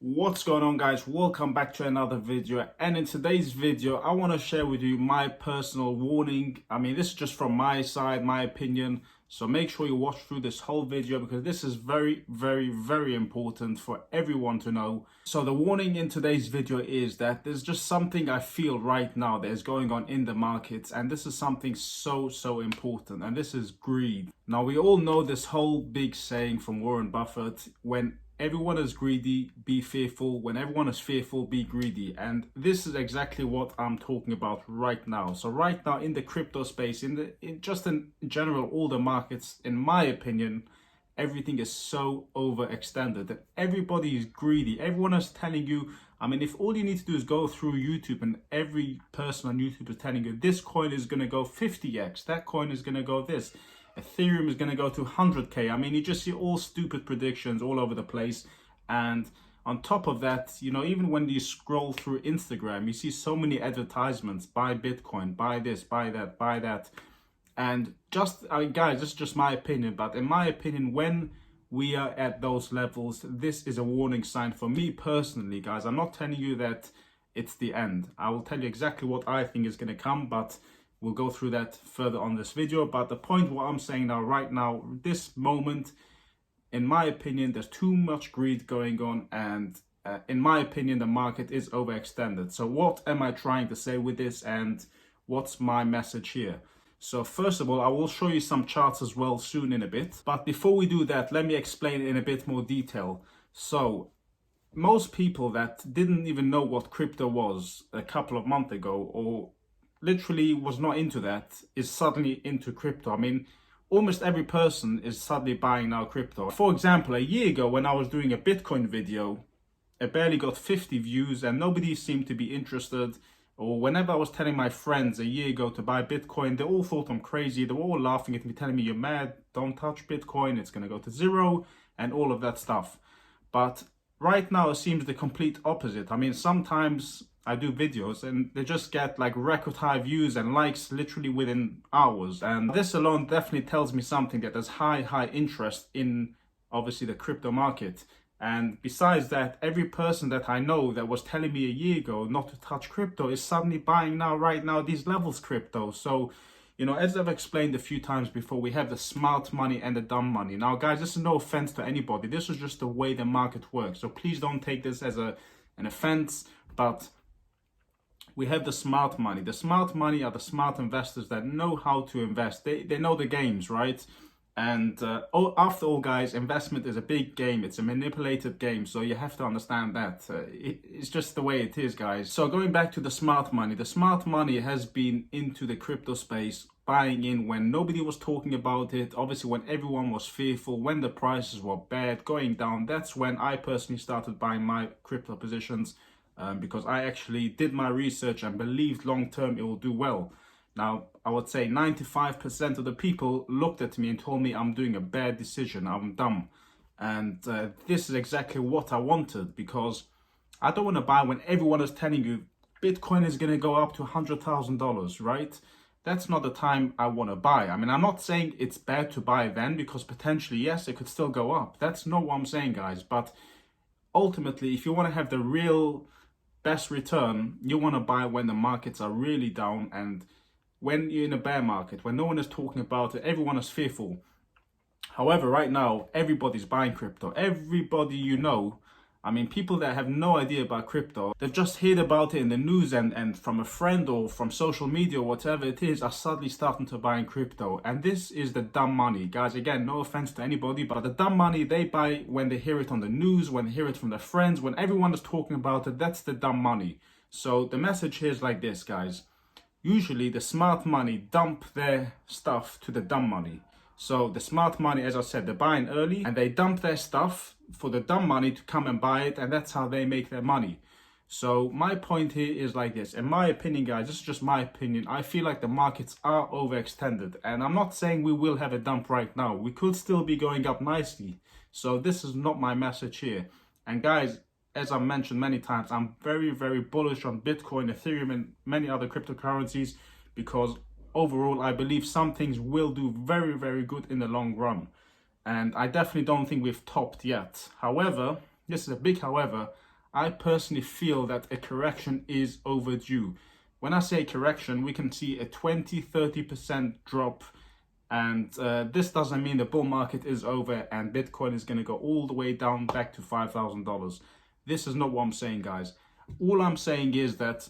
What's going on, guys? Welcome back to another video, and in today's video I want to share with you my personal warning. This is just from my side, my opinion, so make sure you watch through this whole video because this is very important for everyone to know. So the warning in today's video is that there's just something I feel right now that is going on in the markets, and this is something so important, and this is greed. Now we all know this whole big saying from Warren Buffett: when everyone is greedy, be fearful. When everyone is fearful, be greedy. And this is exactly what I'm talking about right now. So right now in the crypto space, in general, all the markets, in my opinion, everything is so overextended that everybody is greedy. Everyone is telling you, if all you need to do is go through YouTube and every person on YouTube is telling you this coin is going to go 50x, that coin is going to go this, Ethereum is going to go to 100k. You just see all stupid predictions all over the place. And on top of that, even when you scroll through Instagram, you see so many advertisements: buy Bitcoin, buy this, buy that, buy that. And guys, this is just my opinion, but in my opinion, when we are at those levels, this is a warning sign for me personally, guys. I'm not telling you that it's the end. I will tell you exactly what I think is going to come, but we'll go through that further on this video. But the point, what I'm saying now, right now, this moment, in my opinion, there's too much greed going on, and in my opinion, the market is overextended. So what am I trying to say with this, and what's my message here? So first of all, I will show you some charts as well soon in a bit. But before we do that, let me explain in a bit more detail. So most people that didn't even know what crypto was a couple of months ago, or literally was not into that, is suddenly into crypto. Almost every person is suddenly buying now crypto. For example, a year ago when I was doing a Bitcoin video, it barely got 50 views and nobody seemed to be interested. Or whenever I was telling my friends a year ago to buy Bitcoin, they all thought I'm crazy. They were all laughing at me, telling me, you're mad, don't touch Bitcoin, it's going to go to zero, and all of that stuff. But right now it seems the complete opposite. Sometimes I do videos and they just get like record high views and likes literally within hours. And this alone definitely tells me something, that there's high interest in obviously the crypto market. And besides that, every person that I know that was telling me a year ago not to touch crypto is suddenly buying right now these levels crypto. So, as I've explained a few times before, we have the smart money and the dumb money. Now, guys, this is no offense to anybody. This is just the way the market works. So please don't take this as an offense, but we have the smart money. The smart money are the smart investors that know how to invest. They know the games, right? And after all, guys, investment is a big game. It's a manipulated game, so you have to understand that. It's just the way it is, guys. So going back to the smart money has been into the crypto space, buying in when nobody was talking about it. Obviously, when everyone was fearful, when the prices were bad, going down, that's when I personally started buying my crypto positions, because I actually did my research and believed long term it will do well. Now, I would say 95% of the people looked at me and told me I'm doing a bad decision, I'm dumb. And this is exactly what I wanted, because I don't want to buy when everyone is telling you Bitcoin is going to go up to $100,000, right? That's not the time I want to buy. I'm not saying it's bad to buy then, because potentially, yes, it could still go up. That's not what I'm saying, guys. But ultimately, if you want to have the real best return, you want to buy when the markets are really down, and when you're in a bear market, when no one is talking about it, everyone is fearful. However, right now, everybody's buying crypto. Everybody people that have no idea about crypto, they've just heard about it in the news and from a friend or from social media or whatever it is, are suddenly starting to buy in crypto. And this is the dumb money. Guys, again, no offense to anybody, but the dumb money they buy when they hear it on the news, when they hear it from their friends, when everyone is talking about it, that's the dumb money. So the message here is like this, guys. Usually the smart money dump their stuff to the dumb money. So the smart money, as I said, they're buying early and they dump their stuff for the dumb money to come and buy it, and that's how they make their money. So my point here is like this. In my opinion, guys, this is just my opinion, I feel like the markets are overextended, and I'm not saying we will have a dump right now. We could still be going up nicely. So this is not my message here. And guys, as I mentioned many times, I'm very bullish on Bitcoin, Ethereum, and many other cryptocurrencies, because overall, I believe some things will do very good in the long run. And I definitely don't think we've topped yet. However, this is a big however, I personally feel that a correction is overdue. When I say correction, we can see a 20-30% drop, and this doesn't mean the bull market is over and Bitcoin is going to go all the way down back to $5,000. This is not what I'm saying, guys. All I'm saying is that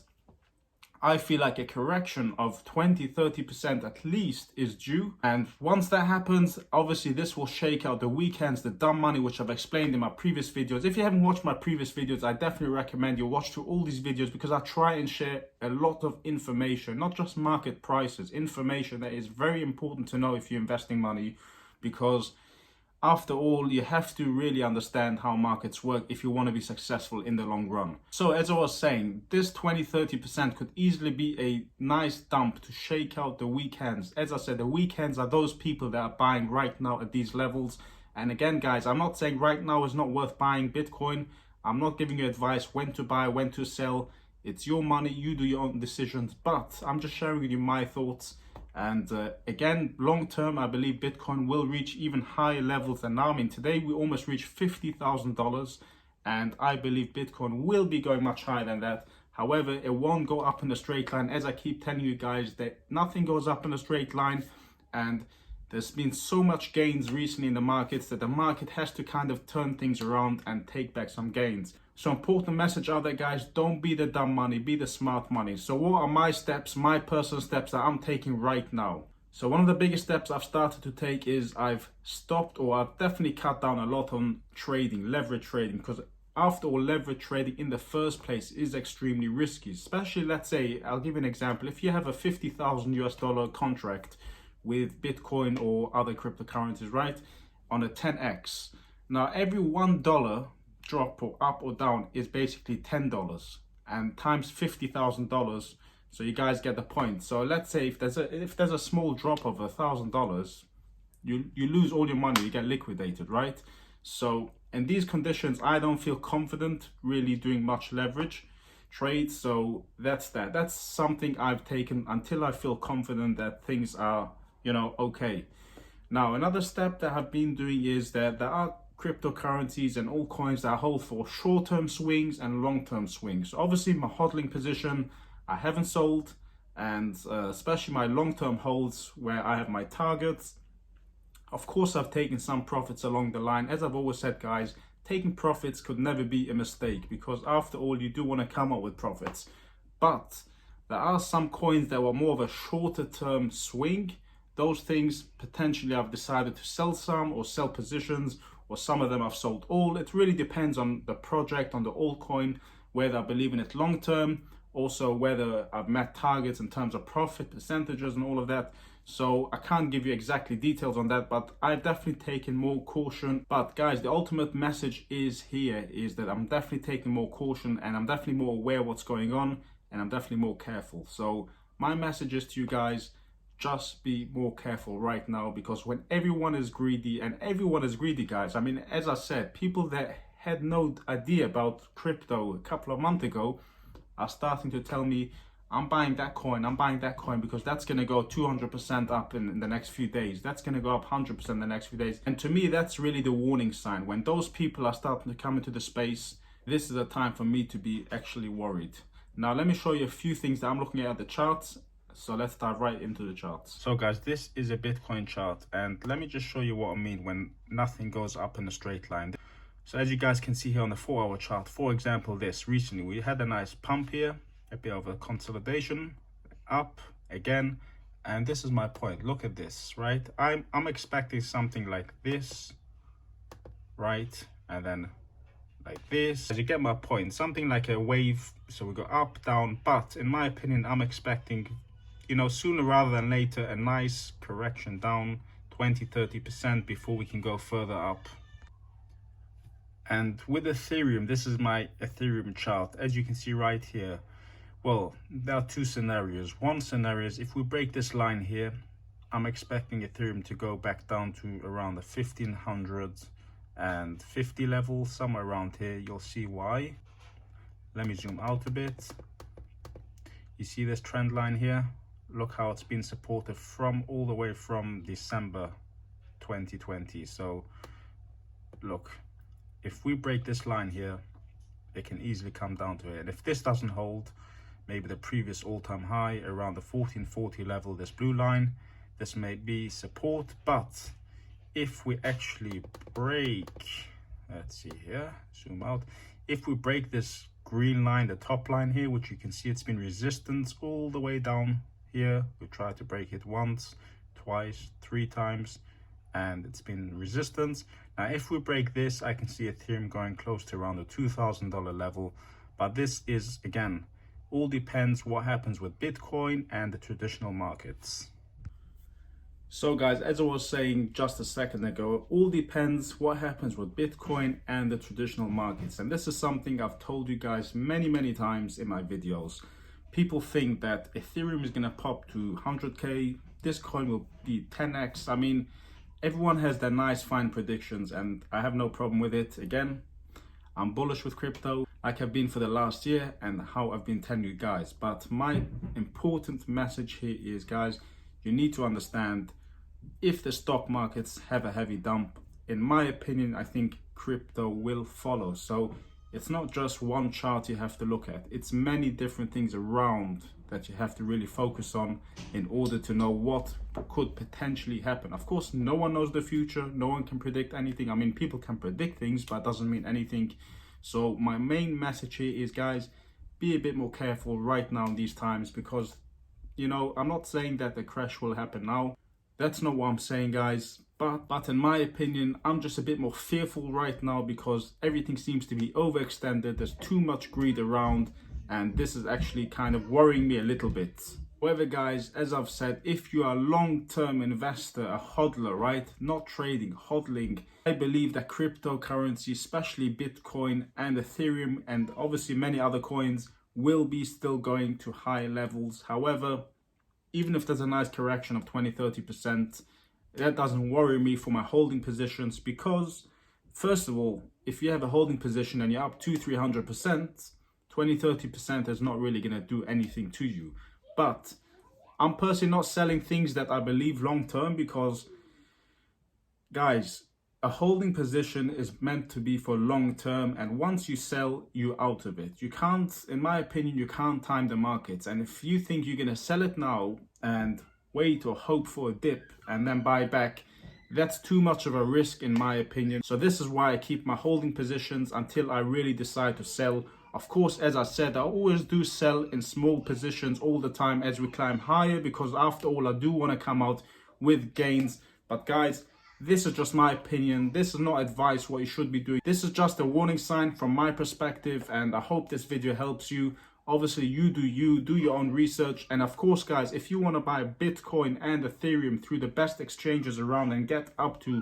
I feel like a correction of 20-30% at least is due. And once that happens, obviously this will shake out the weekends, the dumb money, which I've explained in my previous videos. If you haven't watched my previous videos, I definitely recommend you watch through all these videos, because I try and share a lot of information, not just market prices, information that is very important to know if you're investing money, because after all, you have to really understand how markets work if you want to be successful in the long run. So as I was saying, this 20-30% could easily be a nice dump to shake out the weekends. As I said, the weekends are those people that are buying right now at these levels. And again, guys, I'm not saying right now is not worth buying Bitcoin. I'm not giving you advice when to buy, when to sell. It's your money, you do your own decisions. But I'm just sharing with you my thoughts. And again, long term, I believe Bitcoin will reach even higher levels than now. I mean, today we almost reached $50,000, and I believe Bitcoin will be going much higher than that. However, it won't go up in a straight line. As I keep telling you guys, that nothing goes up in a straight line, and there's been so much gains recently in the markets that the market has to kind of turn things around and take back some gains. So important message out there, guys, don't be the dumb money, be the smart money. So what are my steps, my personal steps that I'm taking right now? So one of the biggest steps I've started to take is I've stopped, or I've definitely cut down a lot on trading, leverage trading, because after all, leverage trading in the first place is extremely risky. Especially, let's say, I'll give you an example. If you have a $50,000 contract with Bitcoin or other cryptocurrencies, right, on a 10x. Now, every $1 drop or up or down is basically $10, and times $50,000. So you guys get the point. So let's say if there's a small drop of $1,000, you lose all your money, you get liquidated, right? So in these conditions, I don't feel confident really doing much leverage trades. So that's something I've taken until I feel confident that things are, okay. Now, another step that I've been doing is that there are cryptocurrencies and altcoins that hold for short-term swings and long-term swings. So obviously my hodling position, I haven't sold, and especially my long-term holds where I have my targets. Of course, I've taken some profits along the line. As I've always said, guys, taking profits could never be a mistake, because after all, you do want to come up with profits. But there are some coins that were more of a shorter-term swing. Those things, potentially I've decided to sell some or sell positions, or some of them I've sold all. It really depends on the project, on the altcoin, whether I believe in it long term, also whether I've met targets in terms of profit percentages and all of that. So I can't give you exactly details on that, but I've definitely taken more caution. But guys, the ultimate message is that I'm definitely taking more caution, and I'm definitely more aware of what's going on, and I'm definitely more careful. So my message is to you guys, just be more careful right now, because when everyone is greedy, and everyone is greedy, guys. I mean, as I said, people that had no idea about crypto a couple of months ago are starting to tell me, I'm buying that coin, because that's going to go 200% up in the next few days. That's going to go up 100% in the next few days. And to me, that's really the warning sign. When those people are starting to come into the space, this is a time for me to be actually worried. Now, let me show you a few things that I'm looking at the charts. So let's dive right into the charts. So guys, this is a Bitcoin chart, and let me just show you what I mean when nothing goes up in a straight line. So as you guys can see here on the 4-hour chart, for example, recently we had a nice pump here, a bit of a consolidation, up again, and this is my point. Look at this, right? I'm expecting something like this, right? And then like this. As you get my point, something like a wave. So we go up, down, but in my opinion, I'm expecting, sooner rather than later, a nice correction down 20-30% before we can go further up. And with Ethereum, this is my Ethereum chart. As you can see right here, well, there are two scenarios. One scenario is if we break this line here, I'm expecting Ethereum to go back down to around the 1550 level, somewhere around here. You'll see why. Let me zoom out a bit. You see this trend line here? Look how it's been supported from all the way from December 2020. So look, if we break this line here, it can easily come down to it. And if this doesn't hold, maybe the previous all-time high around the 1440 level, this blue line, this may be support. But if we actually break, let's see here, zoom out, if we break this green line, the top line here, which you can see it's been resistance all the way down here, we tried to break it once, twice, 3 times, and it's been resistance. Now if we break this, I can see Ethereum going close to around the $2,000 level. But this is, again, all depends what happens with Bitcoin and the traditional markets. So guys, as I was saying just a second ago, all depends what happens with Bitcoin and the traditional markets. And this is something I've told you guys many times in my videos. People think that Ethereum is going to pop to 100k, this coin will be 10x. I mean, everyone has their nice fine predictions and I have no problem with it. Again, I'm bullish with crypto like I've been for the last year and how I've been telling you guys. But my important message here is, guys, you need to understand, if the stock markets have a heavy dump, in my opinion, I think crypto will follow. So it's not just one chart you have to look at. It's many different things around that you have to really focus on in order to know what could potentially happen. Of course, no one knows the future. No one can predict anything. I mean, people can predict things, but it doesn't mean anything. So my main message here is, guys, be a bit more careful right now in these times, because, you know, I'm not saying that the crash will happen now. That's not what I'm saying, guys. But in my opinion, I'm just a bit more fearful right now because everything seems to be overextended. There's too much greed around, and this is actually kind of worrying me a little bit. However, guys, as I've said, if you are a long-term investor, a hodler, right? Not trading, hodling. I believe that cryptocurrency, especially Bitcoin and Ethereum, and obviously many other coins, will be still going to high levels. However, even if there's a nice correction of 20-30%, that doesn't worry me for my holding positions, because first of all, if you have a holding position and you're up 200-300%, 20-30% is not really going to do anything to you. But I'm personally not selling things that I believe long term, because, guys, a holding position is meant to be for long term, and once you sell, you're out of it. You can't, in my opinion, you can't time the markets. And if you think you're going to sell it now and wait or hope for a dip and then buy back, that's too much of a risk in my opinion. So this is why I keep my holding positions until I really decide to sell. Of course, as I said, I always do sell in small positions all the time as we climb higher, because after all, I do want to come out with gains. But guys, this is just my opinion. This is not advice what you should be doing. This is just a warning sign from my perspective, and I hope this video helps you. Obviously, you, do your own research. And of course, guys, if you want to buy Bitcoin and Ethereum through the best exchanges around and get up to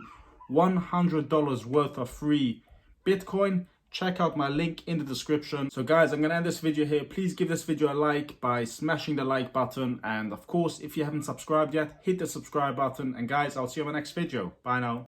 $100 worth of free Bitcoin, check out my link in the description. So guys, I'm going to end this video here. Please give this video a like by smashing the like button. And of course, if you haven't subscribed yet, hit the subscribe button. And guys, I'll see you in my next video. Bye now.